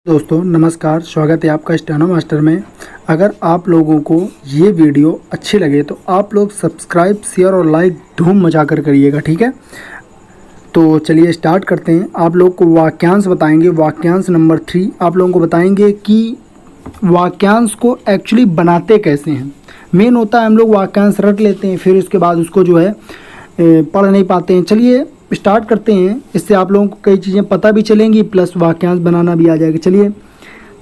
दोस्तों नमस्कार, स्वागत है आपका स्टेनो मास्टर में। अगर आप लोगों को ये वीडियो अच्छी लगे तो आप लोग सब्सक्राइब, शेयर और लाइक धूम मचा कर करिएगा, ठीक है। तो चलिए स्टार्ट करते हैं। आप लोग को वाक्यांश बताएंगे। वाक्यांश नंबर 3 आप लोगों को बताएंगे कि वाक्यांश को एक्चुअली बनाते कैसे हैं। मेन होता है हम लोग वाक्यांश रट लेते हैं, फिर उसके बाद उसको जो है पढ़ नहीं पाते हैं। चलिए स्टार्ट करते हैं। इससे आप लोगों को कई चीज़ें पता भी चलेंगी, प्लस वाक्यांश बनाना भी आ जाएगा। चलिए,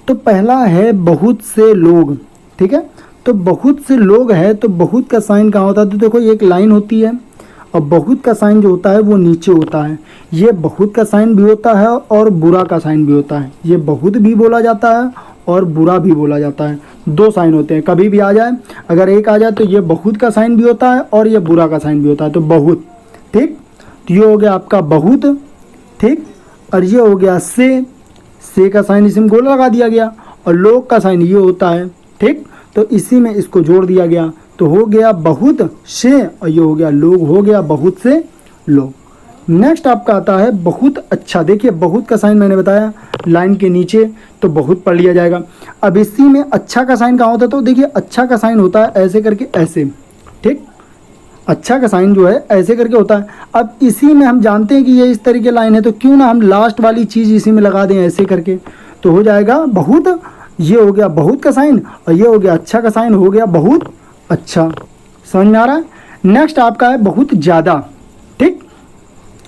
तो पहला है बहुत से लोग, ठीक है। तो बहुत से लोग है तो बहुत का साइन कहाँ होता है? तो देखो एक लाइन होती है और बहुत का साइन जो होता है वो नीचे होता है। ये बहुत का साइन भी होता है और बुरा का साइन भी होता है। ये बहुत भी बोला जाता है और बुरा भी बोला जाता है। दो साइन होते हैं, कभी भी आ जाए। अगर एक आ जाए तो ये बहुत का साइन भी होता है और ये बुरा का साइन भी होता है। तो बहुत, ठीक। तो ये हो गया आपका बहुत, ठीक। और ये हो गया से का साइन इसी में गोल लगा दिया गया और लोग का साइन ये होता है, ठीक। तो इसी में इसको जोड़ दिया गया तो हो गया बहुत से और ये हो गया लोग, हो गया बहुत से लोग। नेक्स्ट आपका आता है बहुत अच्छा। देखिए बहुत का साइन मैंने बताया लाइन के नीचे, तो बहुत पढ़ लिया जाएगा। अब इसी में अच्छा का साइन कहाँ होता है? तो देखिए अच्छा का साइन होता है ऐसे करके, ऐसे, ठीक। अच्छा का साइन जो है ऐसे करके होता है। अब इसी में हम जानते हैं कि ये इस तरीके लाइन है, तो क्यों ना हम लास्ट वाली चीज़ इसी में लगा दें ऐसे करके, तो हो जाएगा बहुत। ये हो गया बहुत का साइन और ये हो गया अच्छा का साइन, हो गया बहुत अच्छा। समझ में आ रहा है? नेक्स्ट आपका है बहुत ज़्यादा, ठीक।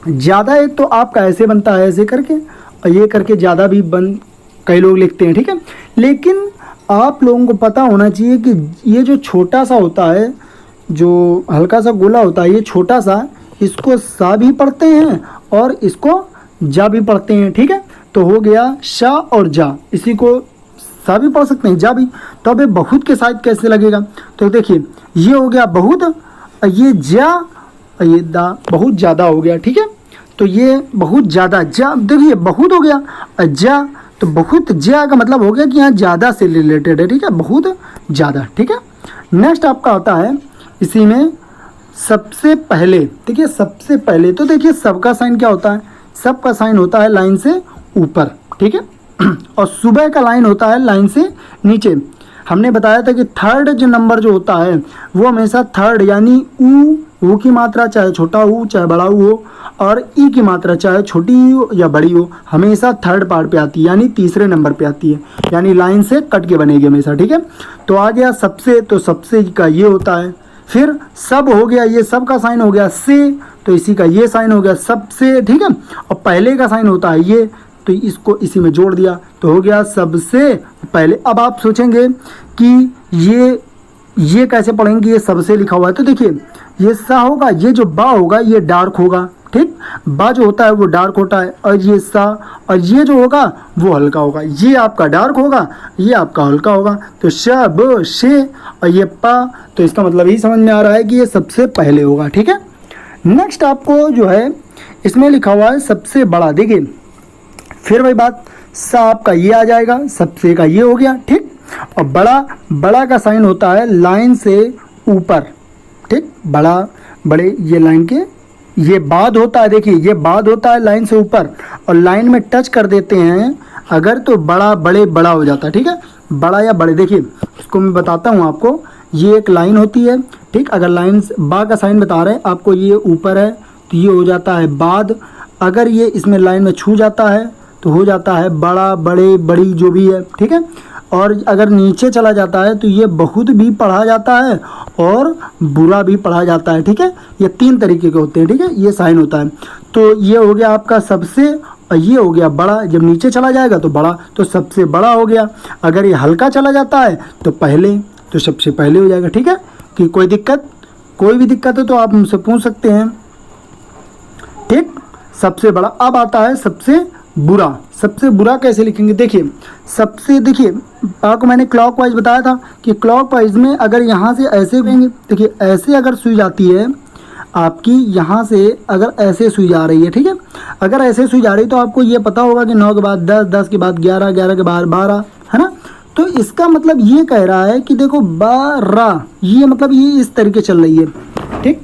ज़्यादा एक तो आपका ऐसे बनता है ऐसे करके और ये करके ज़्यादा भी कई लोग लिखते हैं, ठीक है। लेकिन आप लोगों को पता होना चाहिए कि ये जो छोटा सा होता है, जो हल्का सा गोला होता है, ये छोटा सा, इसको सा भी पढ़ते हैं और इसको जा भी पढ़ते हैं, ठीक है। तो हो गया शा और जा, इसी को सा भी पढ़ सकते हैं, जा भी। तो अब ये बहुत के साथ कैसे लगेगा? तो देखिए ये हो गया बहुत और ये जा और ये दा, बहुत ज़्यादा हो गया, ठीक है। तो ये बहुत ज़्यादा जा, देखिए बहुत हो गया और जा, तो बहुत जा का मतलब हो गया कि यहाँ ज़्यादा से रिलेटेड है, ठीक है, बहुत ज़्यादा, ठीक है। नेक्स्ट आपका आता है इसी में सबसे पहले। देखिए सबसे पहले, तो देखिए सबका साइन क्या होता है? सबका साइन होता है लाइन से ऊपर, ठीक है। और सुबह का लाइन होता है लाइन से नीचे। हमने बताया था कि थर्ड जो नंबर जो होता है वो हमेशा थर्ड, यानी ऊ की मात्रा चाहे छोटा ऊ चाहे बड़ा ऊ हो, और ई की मात्रा चाहे छोटी हो या बड़ी हो, हमेशा थर्ड पार्ट पे आती है, यानी तीसरे नंबर पे आती है, यानी लाइन से कट के बनेगी हमेशा, ठीक है। तो आ गया सबसे, तो सबसे का ये होता है। फिर सब हो गया, ये सब का साइन हो गया से, तो इसी का ये साइन हो गया सबसे, ठीक है। और पहले का साइन होता है ये, तो इसको इसी में जोड़ दिया तो हो गया सबसे पहले। अब आप सोचेंगे कि ये कैसे पढ़ेंगे, ये सबसे लिखा हुआ है। तो देखिए ये सा होगा, ये जो बा होगा ये डार्क होगा, ठीक। बा जो होता है वो डार्क होता है, और ये सा, और ये जो होगा वो हल्का होगा। ये आपका डार्क होगा, ये आपका हल्का होगा। तो श ब शे और ये पा, तो इसका मतलब ही समझ में आ रहा है कि ये सबसे पहले होगा, ठीक है। नेक्स्ट आपको जो है इसमें लिखा हुआ है सबसे बड़ा। देखिए फिर वही बात, सा आपका ये आ जाएगा, सबसे का ये हो गया, ठीक। और बड़ा का साइन होता है लाइन से ऊपर, ठीक। बड़े ये लाइन के ये बाद होता है। देखिए ये बाद होता है लाइन से ऊपर, और लाइन में टच कर देते हैं अगर तो बड़ा हो जाता है, ठीक है। बड़ा या बड़े, देखिए इसको मैं बताता हूँ आपको। ये एक लाइन होती है, ठीक। अगर लाइन बा का साइन बता रहे हैं आपको, ये ऊपर है तो ये हो जाता है बाद। अगर ये इसमें लाइन में छू जाता है तो हो जाता है बड़ा, बड़े, बड़ी, जो भी है, ठीक है। और अगर नीचे चला जाता है तो ये बहुत भी पढ़ा जाता है और बुरा भी पढ़ा जाता है, ठीक है। ये तीन तरीके के होते हैं, ठीक है। ये साइन होता है। तो ये हो गया आपका सबसे, और ये हो गया बड़ा। जब नीचे चला जाएगा तो बड़ा, तो सबसे बड़ा हो गया। अगर ये हल्का चला जाता है तो पहले, तो सबसे पहले हो जाएगा, ठीक है। कि कोई भी दिक्कत है तो आप मुझसे पूछ सकते हैं, ठीक। सबसे बड़ा। अब आता है सबसे बुरा। सबसे बुरा कैसे लिखेंगे? देखिए सबसे, देखिए आपको मैंने क्लॉकवाइज बताया था कि क्लॉकवाइज में अगर यहाँ से ऐसे करेंगे, देखिए ऐसे अगर सुई जाती है आपकी, यहाँ से अगर ऐसे सुई जा रही है, ठीक है। अगर ऐसे सुई जा रही है तो आपको ये पता होगा कि 9 के बाद 10, 10 के बाद 11, 11 के बाद 12, है ना। तो इसका मतलब ये कह रहा है कि देखो 12, ये मतलब ये इस तरीके चल रही है, ठीक।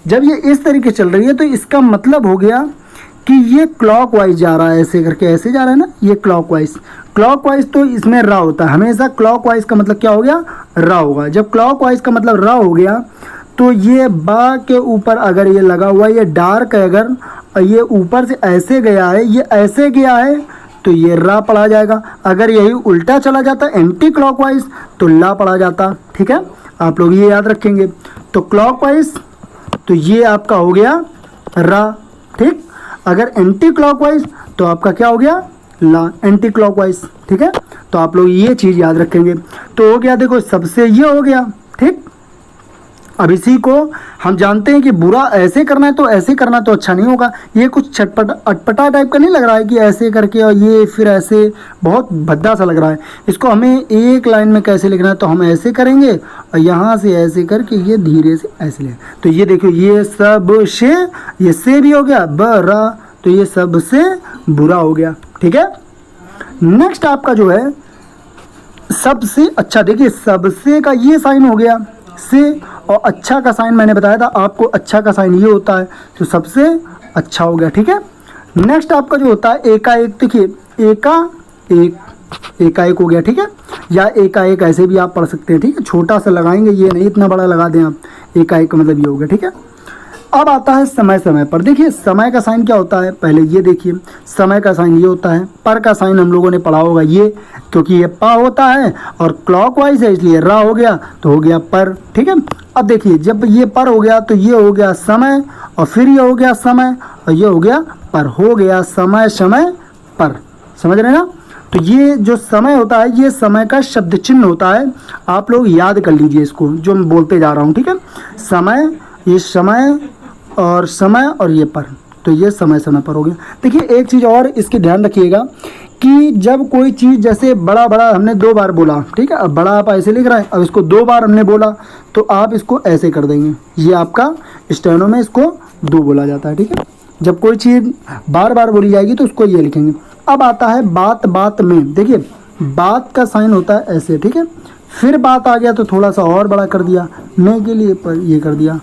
जब ये इस तरीके चल रही है तो इसका मतलब हो गया कि ये क्लॉकवाइज जा रहा है, ऐसे करके ऐसे जा रहा है ना, ये क्लॉकवाइज। क्लॉकवाइज तो इसमें रा होता है हमेशा। क्लॉकवाइज का मतलब क्या हो गया, रा होगा। जब क्लॉकवाइज का मतलब रा हो गया तो ये बा के ऊपर अगर ये लगा हुआ है, ये डार्क है, अगर ये ऊपर से ऐसे गया है, ये ऐसे गया है, तो ये रा पढ़ा जाएगा। अगर यही उल्टा चला जाता एंटी क्लॉकवाइज तो ला पढ़ा जाता। ठीक है, आप लोग ये याद रखेंगे। तो क्लॉकवाइज तो ये आपका हो गया रा। ठीक, अगर एंटी क्लॉकवाइज तो आपका क्या हो गया, ला, एंटी क्लॉकवाइज। ठीक है, तो आप लोग ये चीज़ याद रखेंगे। तो हो गया, देखो सबसे ये हो गया। ठीक, अब इसी को हम जानते हैं कि बुरा ऐसे करना है तो ऐसे करना तो अच्छा नहीं होगा। ये कुछ छटपट अटपटा टाइप का नहीं लग रहा है कि ऐसे करके और ये फिर ऐसे, बहुत भद्दा सा लग रहा है। इसको हमें एक लाइन में कैसे लिखना है, तो हम ऐसे करेंगे और यहाँ से ऐसे करके ये धीरे से ऐसे लें। तो ये देखो, ये सब से, ये से भी हो गया बरा, तो ये सबसे बुरा हो गया। ठीक है, नेक्स्ट आपका जो है सबसे अच्छा। देखिए सबसे का ये साइन हो गया से, और अच्छा का साइन मैंने बताया था आपको, अच्छा का साइन ये होता है, तो सबसे अच्छा हो गया। ठीक है, नेक्स्ट आपका जो होता है एकाएक। देखिए एकाएक हो गया। ठीक है, या एकाएक ऐसे भी आप पढ़ सकते हैं। ठीक है, छोटा सा लगाएंगे, ये नहीं इतना बड़ा लगा दें आप। एकाएक का मतलब ये हो गया। ठीक है, अब आता है समय समय पर। देखिए समय का साइन क्या होता है, पहले ये देखिए, समय का साइन ये होता है। पर का साइन हम लोगों ने पढ़ा होगा ये, क्योंकि ये पा होता है और क्लॉकवाइज है इसलिए रा हो गया, तो हो गया पर। ठीक है, अब देखिए जब ये पर हो गया तो ये हो गया समय, और फिर ये हो गया समय, और ये हो गया पर, हो गया समय समय पर। समझ रहे हैं ना। तो ये जो समय होता है ये समय का शब्द चिन्ह होता है। आप लोग याद कर लीजिए इसको जो मैं बोलते जा रहा हूँ। ठीक है, समय, ये समय और समय और ये पर, तो ये समय समय पर हो गया। देखिए एक चीज़ और इसकी ध्यान रखिएगा कि जब कोई चीज़ जैसे बड़ा बड़ा हमने 2 बार बोला, ठीक है, अब बड़ा आप ऐसे लिख रहे हैं, अब इसको 2 बार हमने बोला तो आप इसको ऐसे कर देंगे। ये आपका स्टेनो में इसको 2 बोला जाता है। ठीक है, जब कोई चीज़ बार बार बोली जाएगी तो उसको ये लिखेंगे। अब आता है बात बात में। देखिए बात का साइन होता है ऐसे। ठीक है, फिर बात आ गया तो थोड़ा सा और बड़ा कर दिया, में के लिए पर ये कर दिया,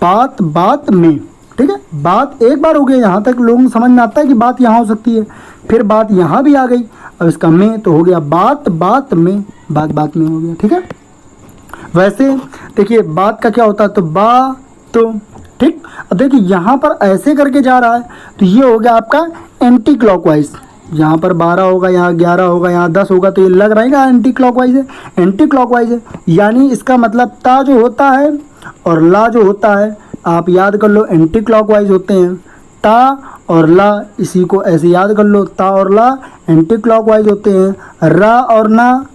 बात बात में। ठीक है, बात एक बार हो गया, यहाँ तक लोगों को समझ में आता है कि बात यहाँ हो सकती है, फिर बात यहाँ भी आ गई, अब इसका में तो हो गया बात बात में, बात बात में हो गया। ठीक है, वैसे देखिए बात का क्या होता है, तो बा तो। ठीक, अब देखिए यहाँ पर ऐसे करके जा रहा है तो ये हो गया आपका एंटी क्लॉकवाइज। यहाँ पर 12 होगा, यहाँ 11 होगा, यहाँ 10 होगा, तो ये लग रहेगा एंटी क्लॉकवाइज है, एंटी क्लॉकवाइज है। यानी इसका मतलब ता जो होता है और ला जो होता है, आप याद कर लो एंटी क्लॉकवाइज होते हैं। ता और ला, इसी को ऐसे याद कर लो, ता और ला एंटी क्लॉकवाइज होते हैं, रा और ना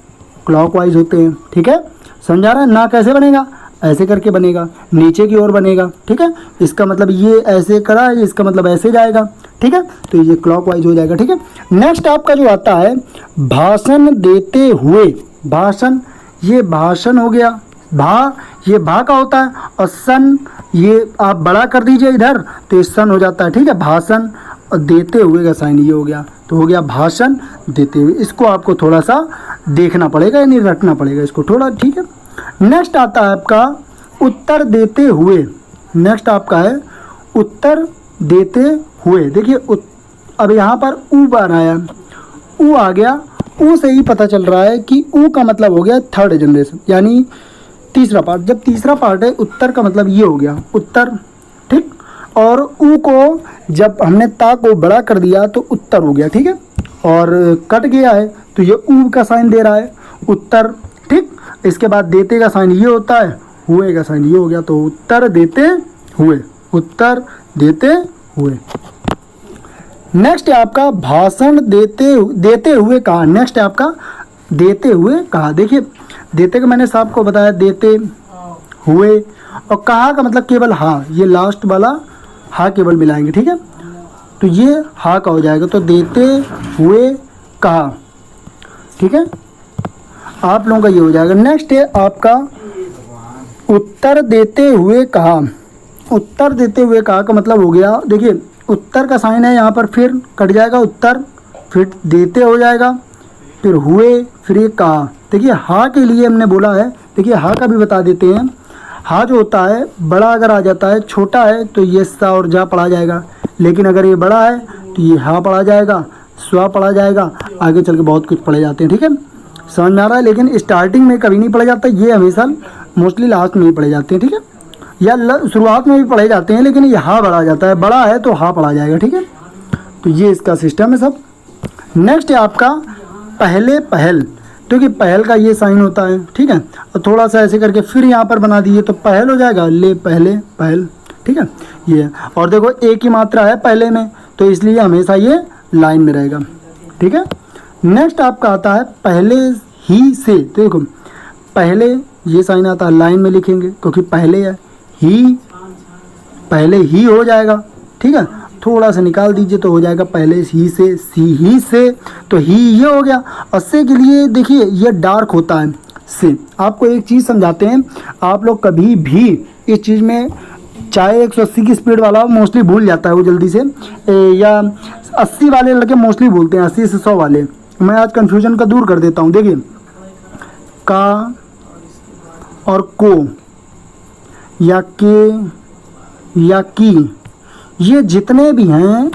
क्लॉकवाइज होते हैं। ठीक है, समझा रहे हैं। ना कैसे बनेगा, ऐसे करके बनेगा, नीचे की ओर बनेगा। ठीक है, इसका मतलब ये ऐसे करा है, इसका मतलब ऐसे जाएगा। ठीक है, तो ये क्लॉकवाइज हो जाएगा। ठीक है, नेक्स्ट आपका जो आता है भाषण देते हुए। भाषण, ये भाषण हो गया, भा, ये भा का होता है, और सन ये आप बड़ा कर दीजिए इधर तो ये सन हो जाता है। ठीक है, भाषण, और देते हुए का साइन ये हो गया, तो हो गया भाषण देते हुए। इसको आपको थोड़ा सा देखना पड़ेगा, यानी रटना पड़ेगा इसको थोड़ा। ठीक है, नेक्स्ट आता है आपका उत्तर देते हुए। नेक्स्ट आपका है उत्तर देते हुए। देखिए अब यहाँ पर ऊ बार आया, ऊ आ गया, ऊ से ही पता चल रहा है कि ऊ का मतलब हो गया थर्ड जनरेशन, यानी तीसरा पार्ट। जब तीसरा पार्ट है उत्तर का मतलब ये हो गया उत्तर। ठीक, और ऊ को जब हमने ता को बड़ा कर दिया तो उत्तर हो गया। ठीक है, और कट गया है तो ये ऊ का साइन दे रहा है उत्तर। ठीक, इसके बाद देते का साइन ये होता है, हुए का साइन ये हो गया, तो उत्तर देते हुए, उत्तर देते हुए। नेक्स्ट है आपका भाषण देते हुए कहा। नेक्स्ट है आपका देते हुए कहा। देखिए देते का मैंने साहब को बताया, देते हुए, और कहा का मतलब केवल हाँ, ये लास्ट वाला हाँ केवल मिलाएंगे। ठीक है, तो ये हाँ का हो जाएगा, तो देते हुए कहा। ठीक है, आप लोगों का ये हो जाएगा। नेक्स्ट है आपका उत्तर देते हुए कहा। उत्तर देते हुए कहा का मतलब हो गया, देखिए उत्तर का साइन है यहाँ पर, फिर कट जाएगा उत्तर, फिर देते हो जाएगा, फिर हुए, फिर ये कहा। देखिए हाँ के लिए हमने बोला है, देखिए हाँ का भी बता देते हैं। हा जो होता है बड़ा अगर आ जाता है, छोटा है तो ये सा और जा पढ़ा जाएगा, लेकिन अगर ये बड़ा है तो ये हा पढ़ा जाएगा, स्वा पढ़ा जाएगा, आगे चल के बहुत कुछ पढ़े जाते हैं। ठीक है, समझ में आ रहा है। लेकिन स्टार्टिंग में कभी नहीं पढ़े जाता, ये हमेशा मोस्टली लास्ट में ही पढ़े जाते हैं। ठीक है, या शुरुआत में भी पढ़े जाते हैं, लेकिन ये हा पढ़ा जाता है, बड़ा है तो हा पढ़ा जाएगा। ठीक है, तो ये इसका सिस्टम है सब। नेक्स्ट है आपका पहले पहल, क्योंकि पहल का ये साइन होता है। ठीक है, और थोड़ा सा ऐसे करके फिर यहाँ पर बना दिए तो पहल हो जाएगा, ले पहले पहल। ठीक है, ये और देखो एक ही मात्रा है पहले में, तो इसलिए हमेशा ये लाइन में रहेगा। ठीक है, नेक्स्ट आपका आता है पहले ही से। तो देखो पहले ये साइन आता है, लाइन में लिखेंगे क्योंकि पहले है, ही पहले ही हो जाएगा। ठीक है, थोड़ा सा निकाल दीजिए तो हो जाएगा पहले ही से, सी ही से, तो ही ये हो गया। और से के लिए देखिए ये डार्क होता है से। आपको एक चीज़ समझाते हैं, आप लोग कभी भी इस चीज़ में, चाहे 180 की स्पीड वाला मोस्टली भूल जाता है वो जल्दी से, या 80 वाले लड़के मोस्टली भूलते हैं, 80 से 100 वाले। मैं आज कन्फ्यूजन का दूर कर देता हूँ। देखिए का और को या के या की, ये जितने भी हैं,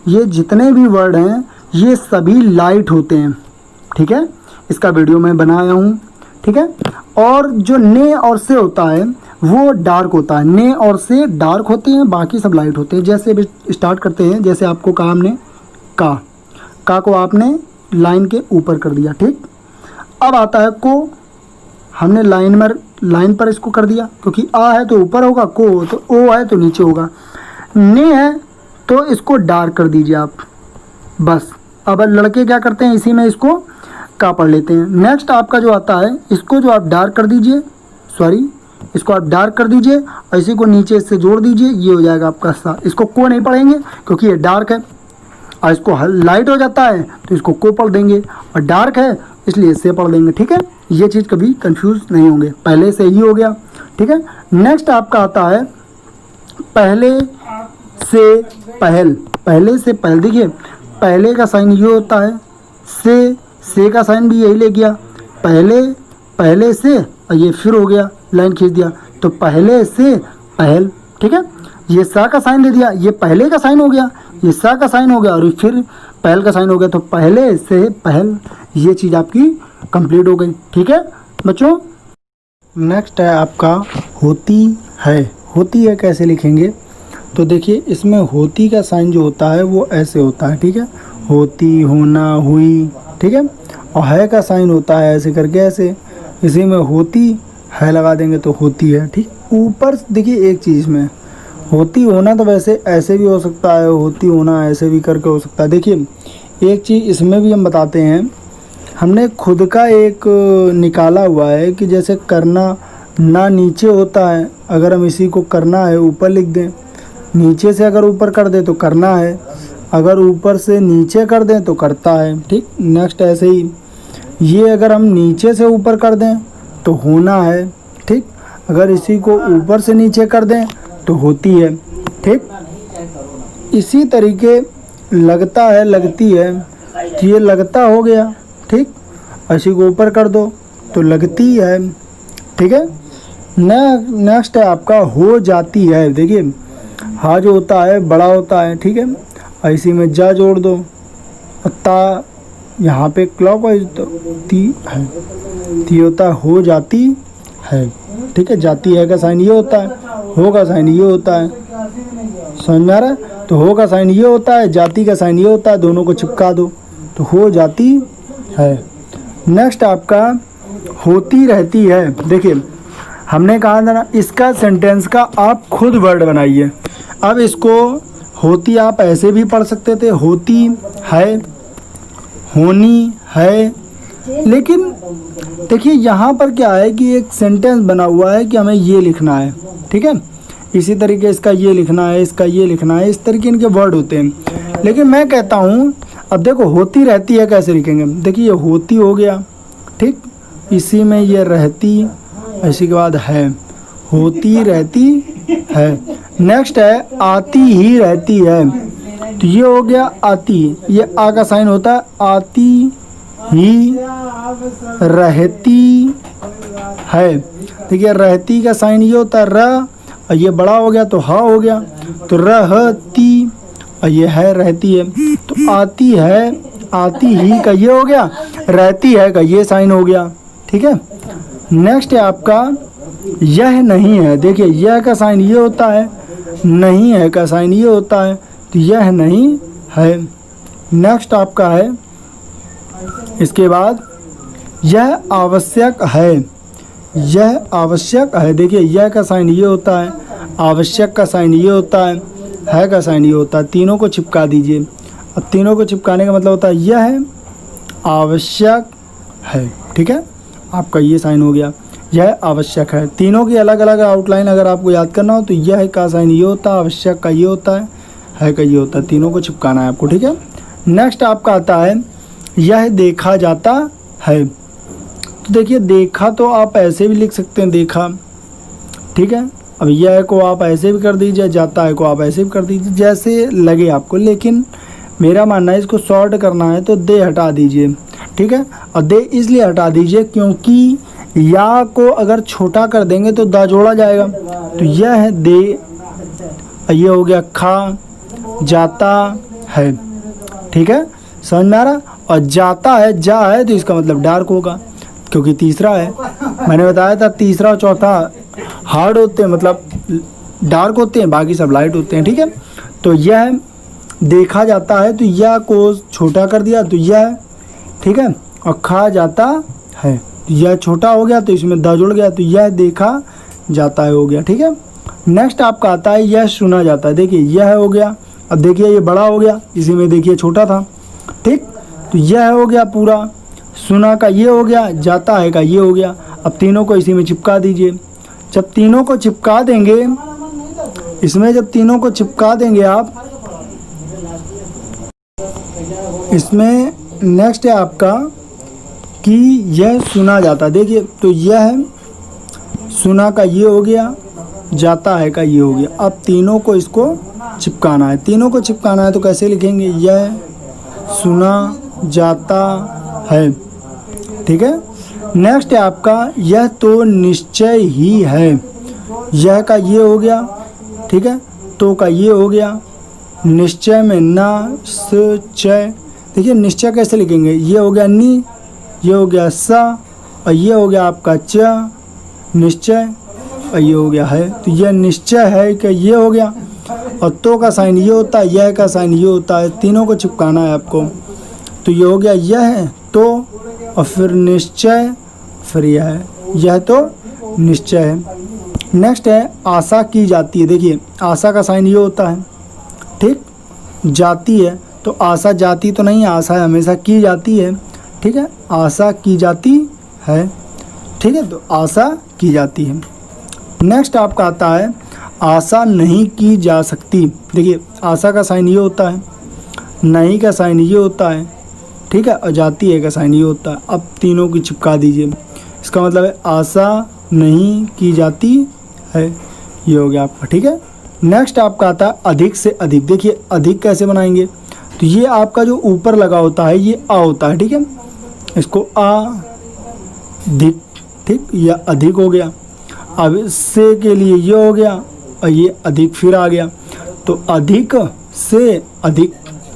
ये जितने भी वर्ड हैं, ये सभी लाइट होते हैं। ठीक है, इसका वीडियो मैं बनाया हूँ। ठीक है, और जो ने और से होता है वो डार्क होता है। ने और से डार्क होते हैं, बाकी सब लाइट होते हैं। जैसे अभी स्टार्ट करते हैं, जैसे आपको कहा हमने का को आपने लाइन के ऊपर कर दिया। ठीक, अब आता है को, हमने लाइन पर इसको कर दिया, क्योंकि आ है तो ऊपर होगा, को तो ओ है तो नीचे होगा, ने है तो इसको डार्क कर दीजिए आप बस। अब लड़के क्या करते हैं, इसी में इसको का पढ़ लेते हैं। नेक्स्ट आपका जो आता है, इसको जो आप डार्क कर दीजिए, सॉरी इसको आप डार्क कर दीजिए और इसी को नीचे से जोड़ दीजिए, ये हो जाएगा आपका सा। इसको को नहीं पढ़ेंगे क्योंकि ये डार्क है, और इसको लाइट हो जाता है तो इसको को पढ़ देंगे, और डार्क है इसलिए से पढ़ देंगे। ठीक है, ये चीज़ कभी कंफ्यूज नहीं होंगे, पहले से ही हो गया। ठीक है, नेक्स्ट आपका आता है पहले से पहल। पहले से पहल, देखिए पहले का साइन ये होता है, से का साइन भी यही ले गया, पहले से, और ये फिर हो गया, लाइन खींच दिया तो पहले से पहल। ठीक है, ये सा का साइन दे दिया, ये पहले का साइन हो गया, ये सा का साइन हो गया, और फिर पहल का साइन हो गया, तो पहले से पहल। ये चीज़ आपकी कंप्लीट हो गई। ठीक है बच्चों, नेक्स्ट है आपका होती है। होती है कैसे लिखेंगे, तो देखिए इसमें होती का साइन जो होता है वो ऐसे होता है। ठीक है, होती, होना, हुई। ठीक है, और है का साइन होता है ऐसे करके, ऐसे, इसी में होती है लगा देंगे तो होती है। ठीक, ऊपर देखिए एक चीज़ में होती होना तो वैसे ऐसे भी हो सकता है, होती होना ऐसे भी करके हो सकता है। देखिए एक चीज़ इसमें भी हम बताते हैं, हमने खुद का एक निकाला हुआ है कि जैसे करना ना नीचे होता है, अगर हम इसी को करना है ऊपर लिख दें, नीचे से अगर ऊपर कर दें तो करना है, अगर ऊपर से नीचे कर दें तो करता है। ठीक, नेक्स्ट ऐसे ही ये अगर हम नीचे से ऊपर कर दें तो होना है। ठीक, अगर इसी को ऊपर से नीचे कर दें तो होती है। ठीक, इसी तरीके लगता है, लगती है, तो ये लगता हो गया। ठीक, इसी को ऊपर कर दो तो लगती है। ठीक है, नेक्स्ट है आपका हो जाती है। देखिए हा जो होता है बड़ा होता है। ठीक है, इसी में जा जोड़ दो, ता यहाँ पे क्लॉकवाइज तो ती है, ती होता है हो जाती है। ठीक है, जाती है का साइन ये होता है, हो का साइन ये होता है, समझ में आ रहा है। तो हो का साइन ये होता है, जाती का साइन ये होता है, दोनों को चिपका दो तो हो जाती है। नेक्स्ट आपका होती रहती है। देखिए हमने कहा था ना, इसका सेंटेंस का आप खुद वर्ड बनाइए। अब इसको होती आप ऐसे भी पढ़ सकते थे, होती है, होनी है, लेकिन देखिए यहाँ पर क्या है कि एक सेंटेंस बना हुआ है कि हमें ये लिखना है। ठीक है, इसी तरीके इसका ये लिखना है, इसका ये लिखना है, इस तरीके इनके वर्ड होते हैं। लेकिन मैं कहता हूँ अब देखो होती रहती है कैसे लिखेंगे। देखिए ये होती हो गया, ठीक, इसी में ये रहती, इसी के बाद है, होती रहती है। नेक्स्ट है आती ही रहती है, तो ये हो गया आती, ये आ का साइन होता है, आती ही रहती है। देखिए रहती का साइन ये होता है र, और ये बड़ा हो गया तो ह हो गया, तो रहती, और ये है रहती है, तो आती है, आती ही का ये हो गया, रहती है का ये साइन हो गया। ठीक है, नेक्स्ट है आपका यह नहीं है। देखिए यह का साइन ये होता है, नहीं है का साइन ये होता है, तो यह नहीं है। नेक्स्ट आपका है इसके बाद यह आवश्यक है, यह आवश्यक है। देखिए यह का साइन ये होता है, आवश्यक का साइन ये होता है का साइन ये होता है। तीनों को चिपका दीजिए। अब तीनों को चिपकाने का मतलब होता है यह आवश्यक है। ठीक है, आपका ये साइन हो गया, यह आवश्यक है। तीनों की अलग अलग आउटलाइन अगर आपको याद करना हो तो यह का साइन ये होता है, आवश्यक का ये होता है का ये होता है। तीनों को चिपकाना है आपको। ठीक है, नेक्स्ट आपका आता है यह देखा जाता है। तो देखिए देखा तो आप ऐसे भी लिख सकते हैं, देखा। ठीक है, अब यह को आप ऐसे भी कर दीजिए, जाता है को आप ऐसे भी कर दीजिए, जैसे लगे आपको। लेकिन मेरा मानना है इसको शॉर्ट करना है तो दे हटा दीजिए। ठीक है, और दे इसलिए हटा दीजिए क्योंकि या को अगर छोटा कर देंगे तो दा जोड़ा जाएगा। तो यह है दे, ये हो गया खा जाता है। ठीक है, समझ में आ रहा। और जाता है, जा है तो इसका मतलब डार्क होगा क्योंकि तीसरा है। मैंने बताया था तीसरा और चौथा हार्ड होते हैं, मतलब डार्क होते हैं, बाकी सब लाइट होते हैं। ठीक है, तो यह देखा जाता है तो यह को छोटा कर दिया तो यह। ठीक है, और खा जाता है, यह छोटा हो गया तो इसमें द जुड़ गया तो यह देखा जाता है हो गया। ठीक है, नेक्स्ट आपका आता है यह सुना जाता है। देखिए यह हो गया, अब देखिए ये बड़ा हो गया, इसी में देखिए छोटा था। ठीक, तो यह हो गया पूरा, सुना का ये हो गया, जाता है का ये हो गया। अब तीनों को इसी में चिपका दीजिए। जब तीनों को चिपका देंगे इसमें, जब तीनों को चिपका देंगे आप इसमें, नेक्स्ट है आपका कि यह सुना जाता। देखिए तो यह सुना का ये हो गया, जाता है का ये हो गया। अब तीनों को इसको चिपकाना है। तीनों को चिपकाना है तो कैसे लिखेंगे, यह सुना जाता है। ठीक है, नेक्स्ट है आपका यह तो निश्चय ही है। यह का ये हो गया, ठीक है, तो का ये हो गया, निश्चय में ना स चय। देखिए निश्चय कैसे लिखेंगे, ये हो गया नी, ये हो गया सा, और ये हो गया आपका च, निश्चय, और ये हो गया है। तो यह निश्चय है कि ये हो गया, और तो का साइन ये होता है, यह का साइन ये होता है। तीनों को चिपकाना है आपको। तो ये हो गया यह है तो, और फिर निश्चय, फिर यह है, यह तो निश्चय है। नेक्स्ट है आशा की जाती है। देखिए आशा का साइन ये होता है। ठीक, जाती है तो आशा जाती तो नहीं, आशा हमेशा की जाती है। ठीक है, आशा की जाती है। ठीक है, तो आशा की जाती है। नेक्स्ट आपका आता है आशा नहीं की जा सकती। देखिए आशा का साइन ये होता है, नहीं का साइन ये होता है। ठीक है, और जाती है का साइन ये होता है। अब तीनों की चिपका दीजिए। इसका मतलब है आशा नहीं की जाती है, ये हो गया आपका। ठीक है, नेक्स्ट आपका आता है अधिक से अधिक। देखिए अधिक कैसे बनाएंगे, तो ये आपका जो ऊपर लगा होता है ये आ होता है। ठीक है, इसको आ अधिक। ठीक, यह अधिक हो गया। अब से के लिए ये हो गया, और ये अधिक फिर आ गया, तो अधिक से अधिक।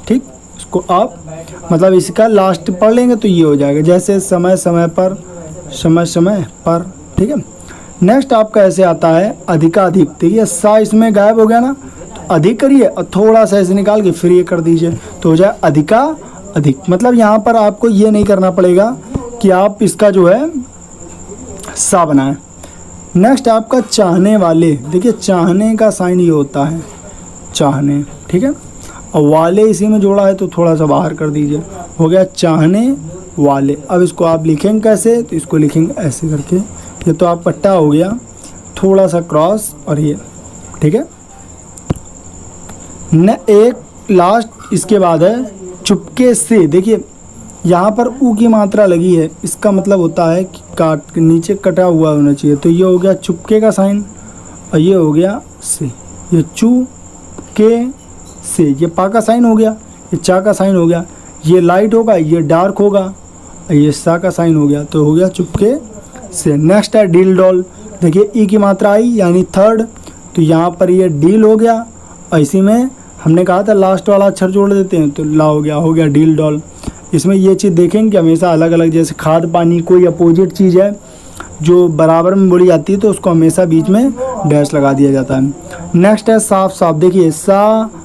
ठीक, इसको आप मतलब इसका लास्ट पढ़ लेंगे तो ये हो जाएगा, जैसे समय समय पर, समय समय पर। ठीक है, नेक्स्ट आपका ऐसे आता है अधिकाधिक। देखिए सा इसमें गायब हो गया ना, तो अधिक करिए और थोड़ा सा ऐसे निकाल के फिर ये कर दीजिए तो हो जाए अधिका अधिक। मतलब यहाँ पर आपको ये नहीं करना पड़ेगा कि आप इसका जो है सा बनाएं। नेक्स्ट आपका चाहने वाले। देखिए चाहने का साइन ये होता है, चाहने। ठीक है, और वाले इसी में जोड़ा है तो थोड़ा सा बाहर कर दीजिए, हो गया चाहने वाले। अब इसको आप लिखेंगे कैसे, तो इसको लिखेंगे ऐसे करके। ये तो आप पट्टा हो गया, थोड़ा सा क्रॉस और ये। ठीक है, न एक लास्ट इसके बाद है चुपके से। देखिए यहाँ पर ऊ की मात्रा लगी है, इसका मतलब होता है कि काट नीचे कटा हुआ होना चाहिए। तो ये हो गया चुपके का साइन, और ये हो गया से, ये चू के से, ये पा का साइन हो गया, ये चा का साइन हो गया, ये लाइट होगा, ये डार्क होगा, और ये सा का साइन हो गया, तो हो गया चुपके से। नेक्स्ट है डील डॉल। देखिए ई की मात्रा आई यानी थर्ड, तो यहाँ पर ये डील हो गया। और इसी में हमने कहा था लास्ट वाला अक्षर जोड़ देते हैं, तो ला हो गया डील डॉल। इसमें ये चीज़ देखेंगे कि हमेशा अलग अलग, जैसे खाद पानी कोई अपोजिट चीज़ है जो बराबर में बोली जाती है तो उसको हमेशा बीच में डैश लगा दिया जाता है। नेक्स्ट है साफ साफ। देखिए सा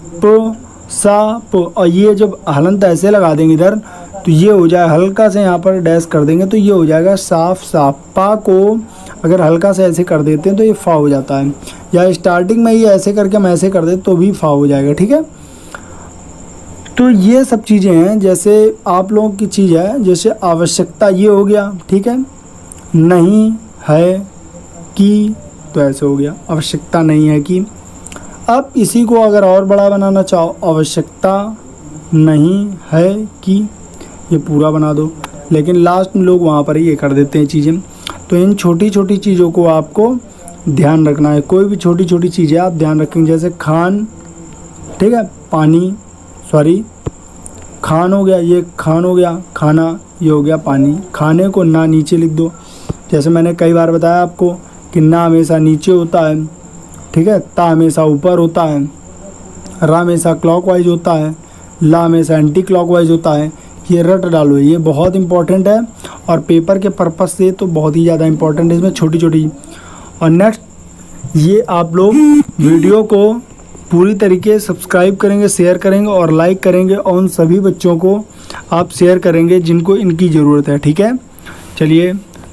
प, और ये जब हलंत ऐसे लगा देंगे इधर तो ये हो जाए, हल्का से यहाँ पर डैश कर देंगे तो ये हो जाएगा साफ साफ। पा को अगर हल्का से ऐसे कर देते हैं तो ये फा हो जाता है, या स्टार्टिंग में ये ऐसे करके हम ऐसे कर दें तो भी फा हो जाएगा। ठीक है, तो ये सब चीज़ें हैं। जैसे आप लोगों की चीज़ है, जैसे आवश्यकता ये हो गया, ठीक है, नहीं है कि, तो ऐसे हो गया आवश्यकता नहीं है कि। अब इसी को अगर और बड़ा बनाना चाहो, आवश्यकता नहीं है कि, ये पूरा बना दो, लेकिन लास्ट में लोग वहाँ पर ही ये कर देते हैं चीज़ें। तो इन छोटी छोटी चीज़ों को आपको ध्यान रखना है। कोई भी छोटी छोटी चीज़ें आप ध्यान रखेंगे, जैसे खान, ठीक है, पानी, सॉरी खान हो गया, ये खान हो गया, खाना, ये हो गया पानी। खाने को ना नीचे लिख दो, जैसे मैंने कई बार बताया आपको कि ना हमेशा नीचे होता है, ठीक है, ता हमेशा ऊपर होता है, रा हमेशा क्लॉकवाइज होता है, ला हमेशा एंटी क्लॉकवाइज होता है। ये रट डालो, ये बहुत इंपॉर्टेंट है और पेपर के पर्पस से तो बहुत ही ज़्यादा इंपॉर्टेंट है इसमें छोटी छोटी। और नेक्स्ट, ये आप लोग वीडियो को पूरी तरीके सब्सक्राइब करेंगे, शेयर करेंगे और लाइक करेंगे, और उन सभी बच्चों को आप शेयर करेंगे जिनको इनकी ज़रूरत है। ठीक है, चलिए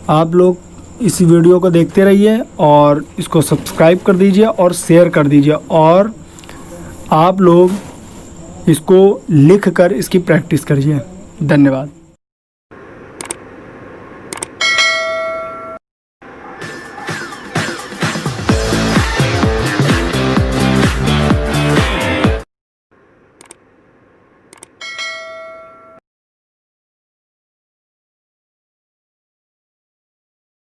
आप लोग इस वीडियो को देखते रहिए और इसको सब्सक्राइब कर दीजिए और शेयर कर दीजिए, और आप लोग इसको लिख कर इसकी प्रैक्टिस करिए। धन्यवाद।